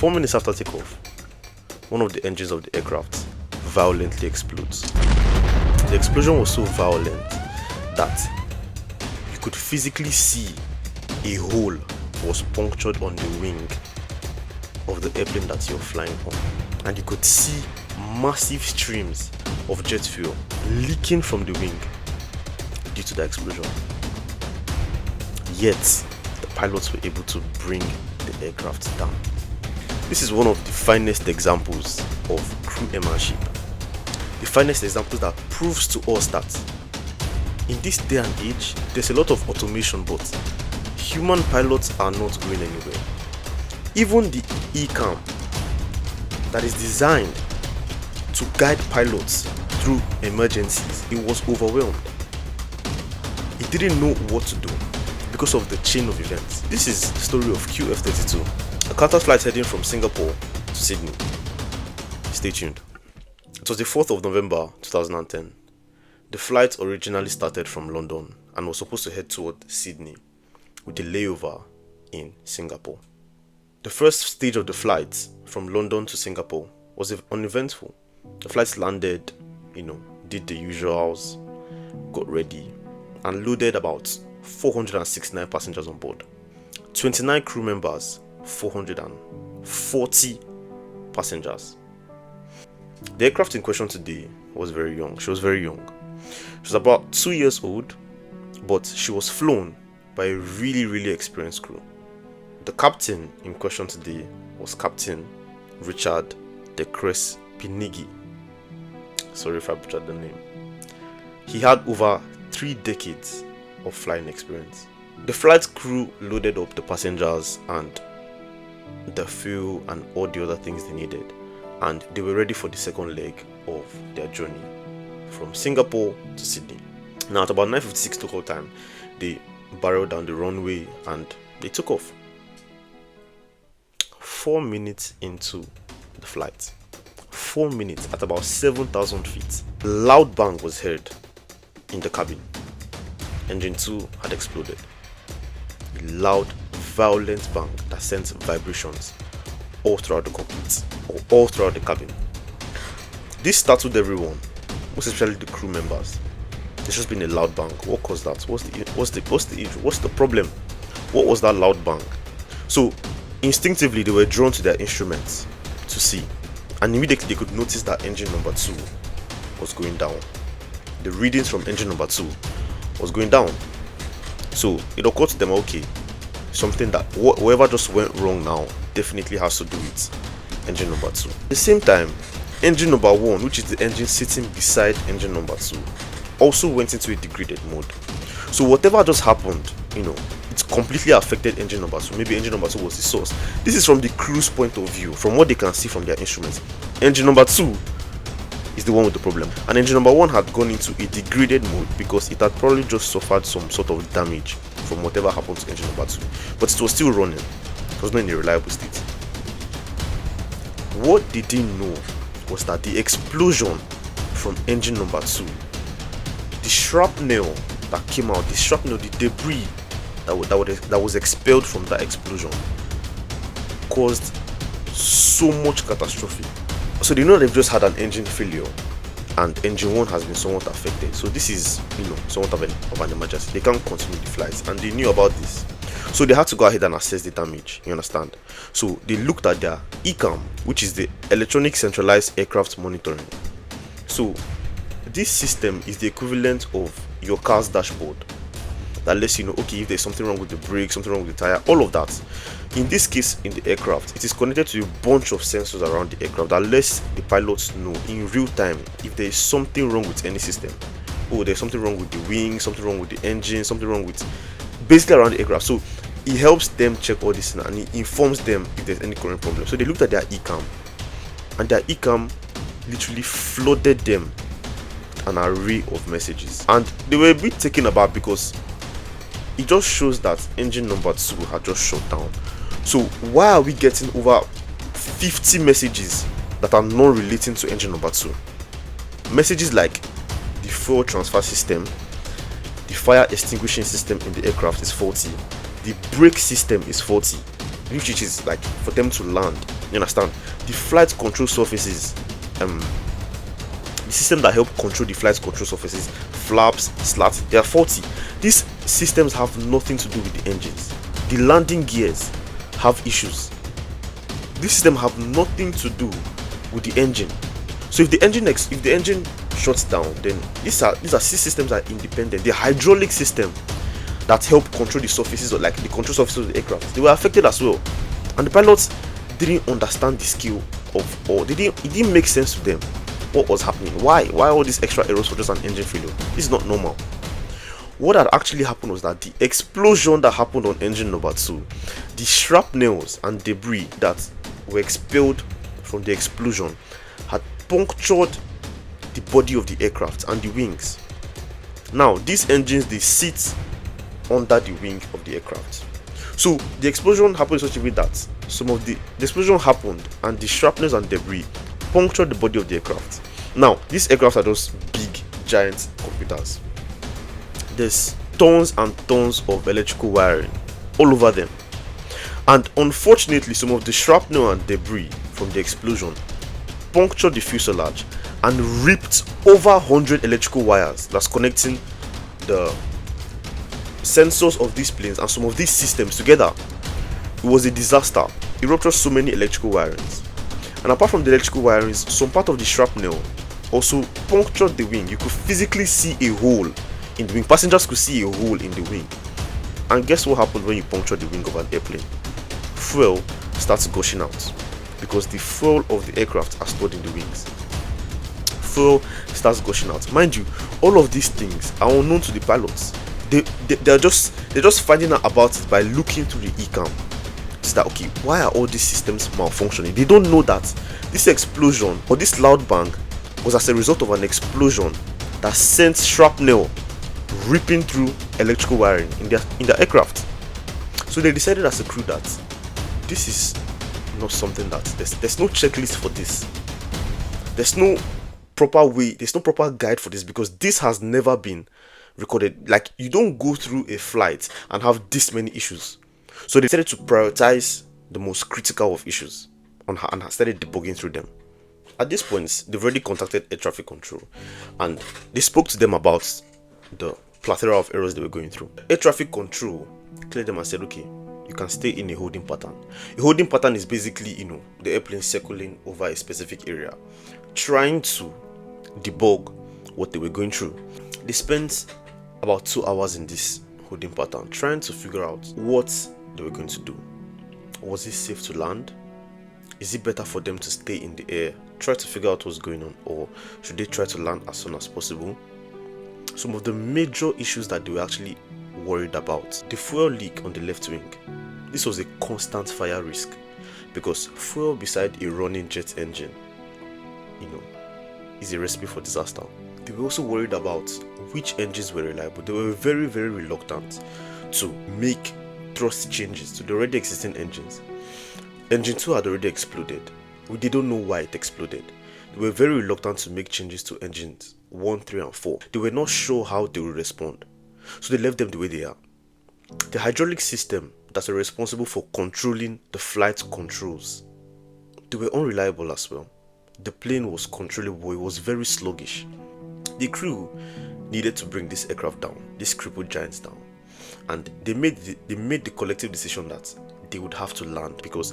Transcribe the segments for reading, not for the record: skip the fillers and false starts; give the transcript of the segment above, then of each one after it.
4 minutes after takeoff, one of the engines of the aircraft violently explodes. The explosion was so violent that you could physically see a hole was punctured on the wing of the airplane that you're flying on, and you could see massive streams of jet fuel leaking from the wing due to the explosion. Yet the pilots were able to bring the aircraft down. This is one of the finest examples of crew airmanship, the finest example that proves to us that in this day and age there's a lot of automation, but human pilots are not going anywhere. Even the ECAM that is designed to guide pilots through emergencies, it was overwhelmed. It didn't know what to do because of the chain of events. This is the story of QF-32, a charter flight heading from Singapore to Sydney. Stay tuned. It was the 4th of November 2010. The flight originally started from London and was supposed to head toward Sydney with a layover in Singapore. The first stage of the flight from London to Singapore was uneventful. The flight landed, did the usuals, got ready, and loaded about 469 passengers on board. 29 crew members, 440 passengers. The aircraft in question today was very young. She was very young. She was about 2 years old, but she was flown by a really, really experienced crew. The captain in question today was Captain Richard de Crespinigi. Sorry if I butchered the name. He had over 3 decades of flying experience. The flight crew loaded up the passengers and the fuel and all the other things they needed, and they were ready for the second leg of their journey from Singapore to Sydney. Now at about 9:56 local time, they barreled down the runway and they took off. 4 minutes into the flight, 4 minutes at about 7,000 feet, a loud bang was heard in the cabin. Engine 2 had exploded. A loud, violent bang that sent vibrations all throughout the cockpit, or all throughout the cabin. This startled everyone, most especially the crew members. There's just been a loud bang. What caused that? What's the problem? What was that loud bang? So instinctively they were drawn to their instruments to see, and immediately they could notice that engine number 2 was going down. The readings from engine number 2 was going down. So it occurred to them, okay, something that whoever just went wrong now definitely has to do with engine number 2. At the same time, engine number 1, which is the engine sitting beside engine number 2, also went into a degraded mode. So whatever just happened, it completely affected engine number 2. Maybe engine number 2 was the source. This is from the crew's point of view, from what they can see from their instruments. Engine number 2 is the one with the problem, and engine number 1 had gone into a degraded mode because it had probably just suffered some sort of damage from whatever happened to engine number 2, but it was still running. It was not in a reliable state. What they didn't know was that the explosion from engine number 2, the shrapnel that came out, the debris that was expelled from that explosion, caused so much catastrophe. So they know they've just had an engine failure and engine 1 has been somewhat affected. So this is, somewhat of an emergency. They can't continue the flights, and they knew about this. So they had to go ahead and assess the damage, you understand? So they looked at their ECAM, which is the Electronic Centralized Aircraft Monitoring. So this system is the equivalent of your car's dashboard that lets you know, okay, if there's something wrong with the brake, something wrong with the tire, all of that. In this case, in the aircraft, it is connected to a bunch of sensors around the aircraft that lets the pilots know in real time if there is something wrong with any system. Oh, there's something wrong with the wing, something wrong with the engine, something wrong with basically around the aircraft. So it helps them check all this and it informs them if there's any current problem. So they looked at their ECAM, and their ECAM literally flooded them with an array of messages, and they were a bit taken aback because it just shows that engine number 2 had just shut down. So why are we getting over 50 messages that are not relating to engine number 2? Messages like the fuel transfer system, the fire extinguishing system in the aircraft is faulty, the brake system is faulty, which is like for them to land, You understand? The flight control surfaces, the system that help control the flight control surfaces, flaps, slats, they are faulty. These systems have nothing to do with the engines. The landing gears have issues. This system have nothing to do with the engine. So if the engine shuts down, then these are systems that are independent. The hydraulic system that help control the surfaces, or like the control surfaces of the aircraft, they were affected as well. And the pilots didn't understand the skill of, or it didn't make sense to them what was happening. Why all these extra errors for just an engine failure? This is not normal. What had actually happened was that the explosion that happened on engine number 2, the shrapnels and debris that were expelled from the explosion had punctured the body of the aircraft and the wings. Now these engines, they sit under the wing of the aircraft. So the explosion happened in such a way that the explosion happened and the shrapnels and debris punctured the body of the aircraft. Now these aircraft are those big giant computers. There's tons and tons of electrical wiring all over them, and unfortunately some of the shrapnel and debris from the explosion punctured the fuselage and ripped over 100 electrical wires that's connecting the sensors of these planes and some of these systems together. It was a disaster. It ruptured so many electrical wirings, and apart from the electrical wirings, some part of the shrapnel also punctured the wing. You could physically see a hole in the wing. Passengers could see a hole in the wing. And guess what happened when you puncture the wing of an airplane? Fuel starts gushing out, because the fuel of the aircraft are stored in the wings. Fuel starts gushing out. Mind you, all of these things are unknown to the pilots. They're just finding out about it by looking through the ECAM. It's that, okay, why are all these systems malfunctioning? They don't know that this explosion or this loud bang was as a result of an explosion that sent shrapnel ripping through electrical wiring in their aircraft. So they decided as a crew that this is not something that there's no checklist for this. There's no proper way, there's no proper guide for this, because this has never been recorded. Like, you don't go through a flight and have this many issues. So they decided to prioritize the most critical of issues and started debugging through them. At this point, they've already contacted air traffic control and they spoke to them about the plethora of errors they were going through. Air traffic control cleared them and said, okay, you can stay in a holding pattern. A holding pattern is basically, the airplane circling over a specific area, trying to debug what they were going through. They spent about 2 hours in this holding pattern trying to figure out what they were going to do. Was it safe to land? Is it better for them to stay in the air, try to figure out what's going on, or should they try to land as soon as possible? Some of the major issues that they were actually worried about: the fuel leak on the left wing. This was a constant fire risk, because fuel beside a running jet engine, is a recipe for disaster. They were also worried about which engines were reliable. They were very, very reluctant to make thrust changes to the already existing engines. Engine 2 had already exploded. They don't know why it exploded. They were very reluctant to make changes to engines 1, 3 and 4. They were not sure how they would respond, so they left them the way they are. The hydraulic system that are responsible for controlling the flight controls, they were unreliable as well. The plane was controllable, it was very sluggish. The crew needed to bring this aircraft down, these crippled giants down, and they made the collective decision that they would have to land, because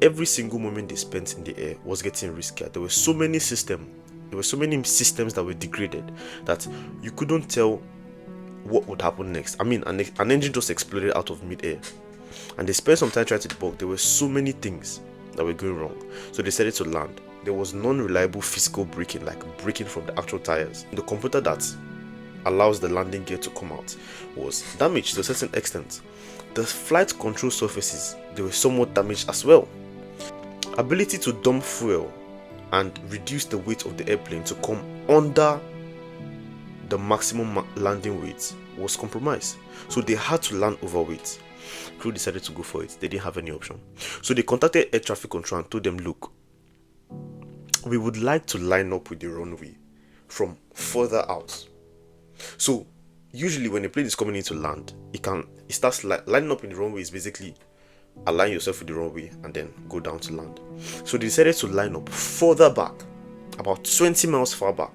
every single moment they spent in the air was getting riskier. There were so many systems that were degraded that you couldn't tell what would happen next. I mean, an engine just exploded out of mid-air, and they spent some time trying to debug. There were so many things that were going wrong, so they decided to land. There was non-reliable physical braking, like braking from the actual tires. The computer that allows the landing gear to come out was damaged to a certain extent. The flight control surfaces, they were somewhat damaged as well. Ability to dump fuel and reduce the weight of the airplane to come under the maximum landing weight was compromised, so they had to land overweight. Crew decided to go for it. They didn't have any option, so they contacted air traffic control and told them, look, we would like to line up with the runway from further out. So usually when a plane is coming in to land, it starts lining up in the runway is basically align yourself with the runway and then go down to land. So they decided to line up further back, about 20 miles far back,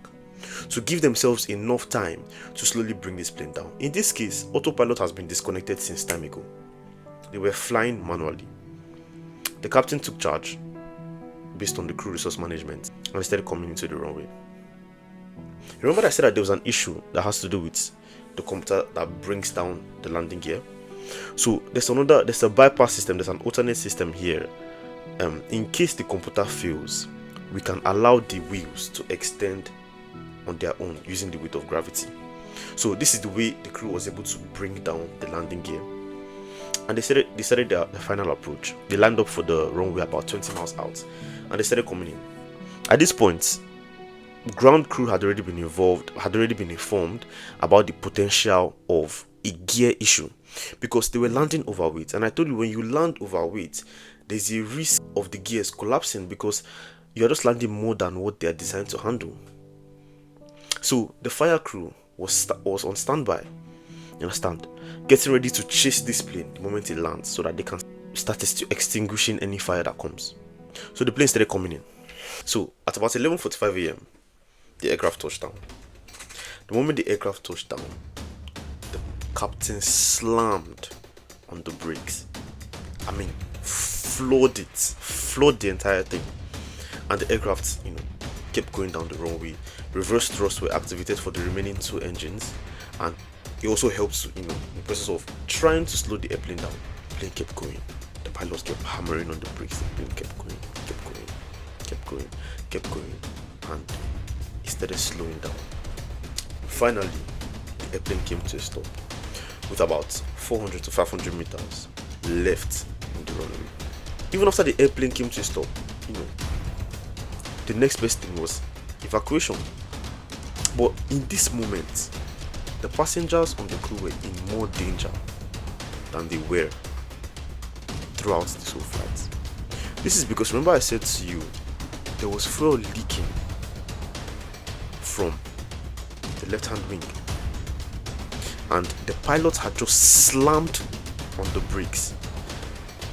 to give themselves enough time to slowly bring this plane down. In this case, autopilot has been disconnected since time ago. They were flying manually. The captain took charge based on the crew resource management and started coming into the runway. Remember that I said that there was an issue that has to do with the computer that brings down the landing gear? So there's a bypass system, there's an alternate system here. In case the computer fails, we can allow the wheels to extend on their own using the weight of gravity. So this is the way the crew was able to bring down the landing gear. And they started their final approach. They lined up for the runway about 20 miles out, and they started coming in. At this point, ground crew had already been informed about the potential of a gear issue, because they were landing overweight. And I told you, when you land overweight, there's a risk of the gears collapsing because you're just landing more than what they are designed to handle. So the fire crew was on standby, you understand, getting ready to chase this plane the moment it lands so that they can start extinguishing any fire that comes. So the plane started coming in. So at about 11:45 a.m., the aircraft touched down. The moment the aircraft touched down, the captain slammed on the brakes. I mean, floored the entire thing. And the aircraft, kept going down the runway. Reverse thrusts were activated for the remaining 2 engines, and it also helps, in the process of trying to slow the airplane down. The plane kept going. The pilots kept hammering on the brakes. The plane kept going, and it started slowing down. Finally, the airplane came to a stop with about 400 to 500 meters left in the runway. Even after the airplane came to a stop, the next best thing was evacuation. But in this moment, the passengers on the crew were in more danger than they were throughout this whole flight. This is because, remember I said to you, there was fuel leaking from the left-hand wing, and the pilot had just slammed on the brakes.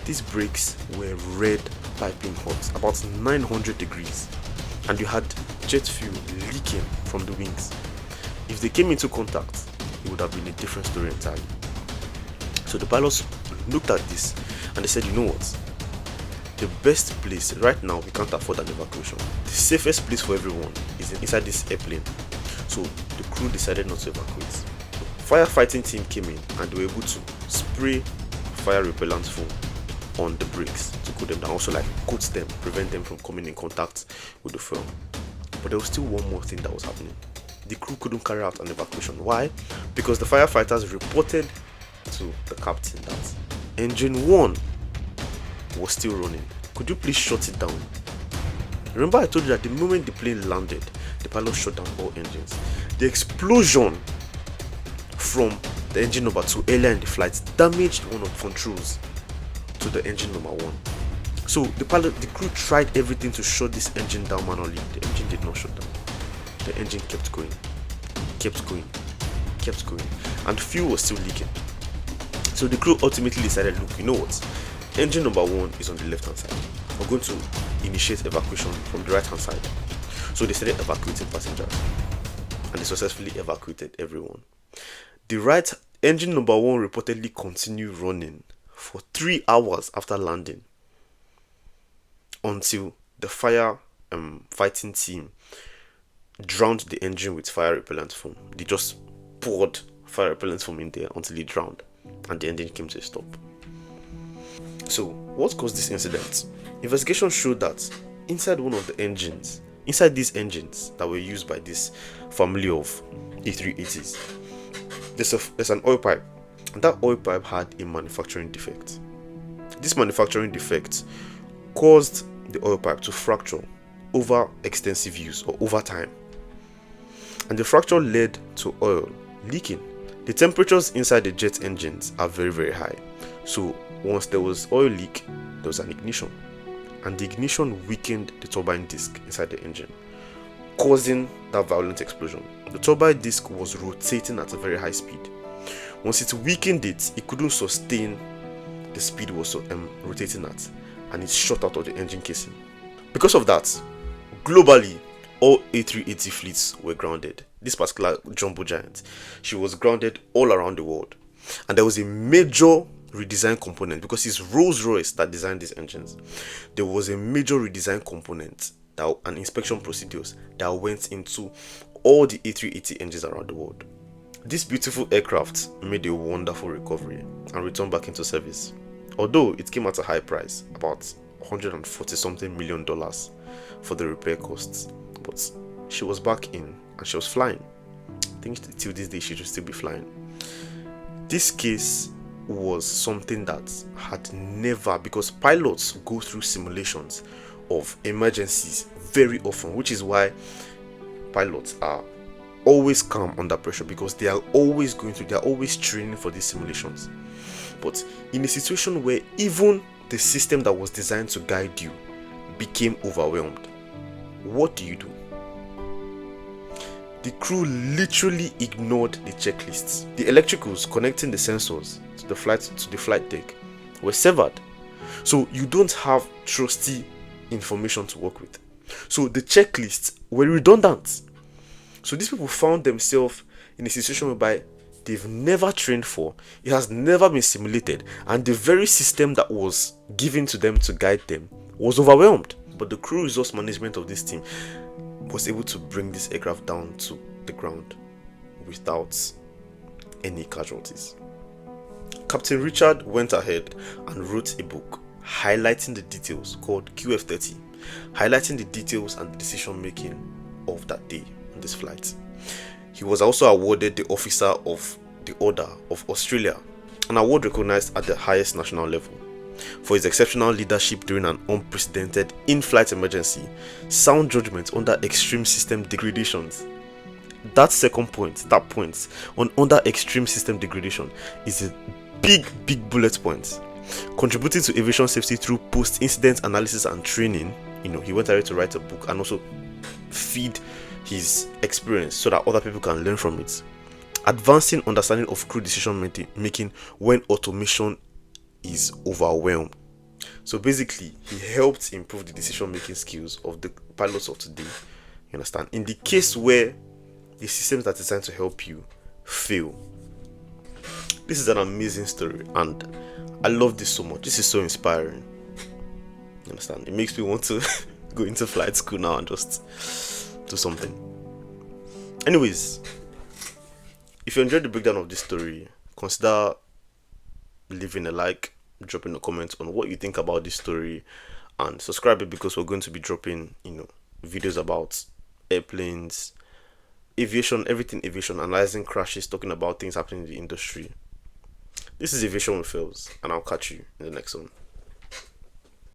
These brakes were red piping hot, about 900 degrees, and you had jet fuel leaking from the wings. If they came into contact, it would have been a different story entirely. So the pilots looked at this and they said, you know what, the best place right now, we can't afford an evacuation. The safest place for everyone is inside this airplane. So the crew decided not to evacuate. The firefighting team came in and they were able to spray fire repellent foam on the brakes to cool them down, also coat them, prevent them from coming in contact with the fuel. But there was still one more thing that was happening. The crew couldn't carry out an evacuation. Why? Because the firefighters reported to the captain that engine 1 was still running. Could you please shut it down? Remember I told you that the moment the plane landed, the pilot shut down all engines. The explosion from the engine number 2 earlier in the flight damaged one of the controls to the engine number 1. So the crew tried everything to shut this engine down manually. The engine did not shut down. The engine kept going, and fuel was still leaking. So the crew ultimately decided, look, you know what? Engine number 1 is on the left hand side. We're going to initiate evacuation from the right hand side. So they started evacuating passengers, and they successfully evacuated everyone. The right engine number 1 reportedly continued running for 3 hours after landing, until the fighting team drowned the engine with fire repellent foam. They just poured fire repellent foam in there until it drowned, and the engine came to a stop. So what caused this incident? Investigation showed that inside these engines that were used by this family of A380s, there's an oil pipe, and that oil pipe had a manufacturing defect. This manufacturing defect caused the oil pipe to fracture over extensive use or over time, and the fracture led to oil leaking. The temperatures inside the jet engines are very, very high, so once there was oil leak, there was an ignition, and the ignition weakened the turbine disc inside the engine, causing that violent explosion. The turbine disc was rotating at a very high speed. Once it weakened it couldn't sustain the speed was rotating at, and it shot out of the engine casing. Because of that, globally, all A380 fleets were grounded. This particular jumbo giant, she was grounded all around the world. And there was a major redesign component, because it's Rolls-Royce that designed these engines. There was a major redesign component and inspection procedures that went into all the A380 engines around the world. This beautiful aircraft made a wonderful recovery and returned back into service, although it came at a high price, about $140 something million for the repair costs. But she was back in and she was flying. I think till this day she should still be flying. This case was something that had never, because pilots go through simulations of emergencies very often, which is why pilots are always calm under pressure, because they are always training for these simulations. But in a situation where even the system that was designed to guide you became overwhelmed, what do? The crew literally ignored the checklists. The electricals connecting the sensors to the flight deck were severed, so you don't have trusty information to work with. So the checklists were redundant. So these people found themselves in a situation whereby they've never trained for, it has never been simulated, and the very system that was given to them to guide them was overwhelmed. But the crew resource management of this team was able to bring this aircraft down to the ground without any casualties. Captain Richard went ahead and wrote a book highlighting the details called QF30, highlighting the details and the decision making of that day on this flight. He was also awarded the Officer of the Order of Australia, an award recognized at the highest national level, for his exceptional leadership during an unprecedented in-flight emergency, sound judgment under extreme system degradations. That point on under extreme system degradation is a big bullet point. Contributing to aviation safety through post-incident analysis and training, he went ahead to write a book and also feed his experience so that other people can learn from it. Advancing understanding of crew decision making when automation is overwhelmed. So basically, he helped improve the decision making skills of the pilots of today. You understand? In the case where the systems that are designed to help you fail. This is an amazing story, and I love this so much. This is so inspiring. You understand? It makes me want to go into flight school now and just do something. Anyways, if you enjoyed the breakdown of this story, consider leaving a like, dropping a comment on what you think about this story, and subscribe, because we're going to be dropping videos about airplanes, aviation, everything aviation, analyzing crashes, talking about things happening in the industry. This is Aviation with Fails, and I'll catch you in the next one.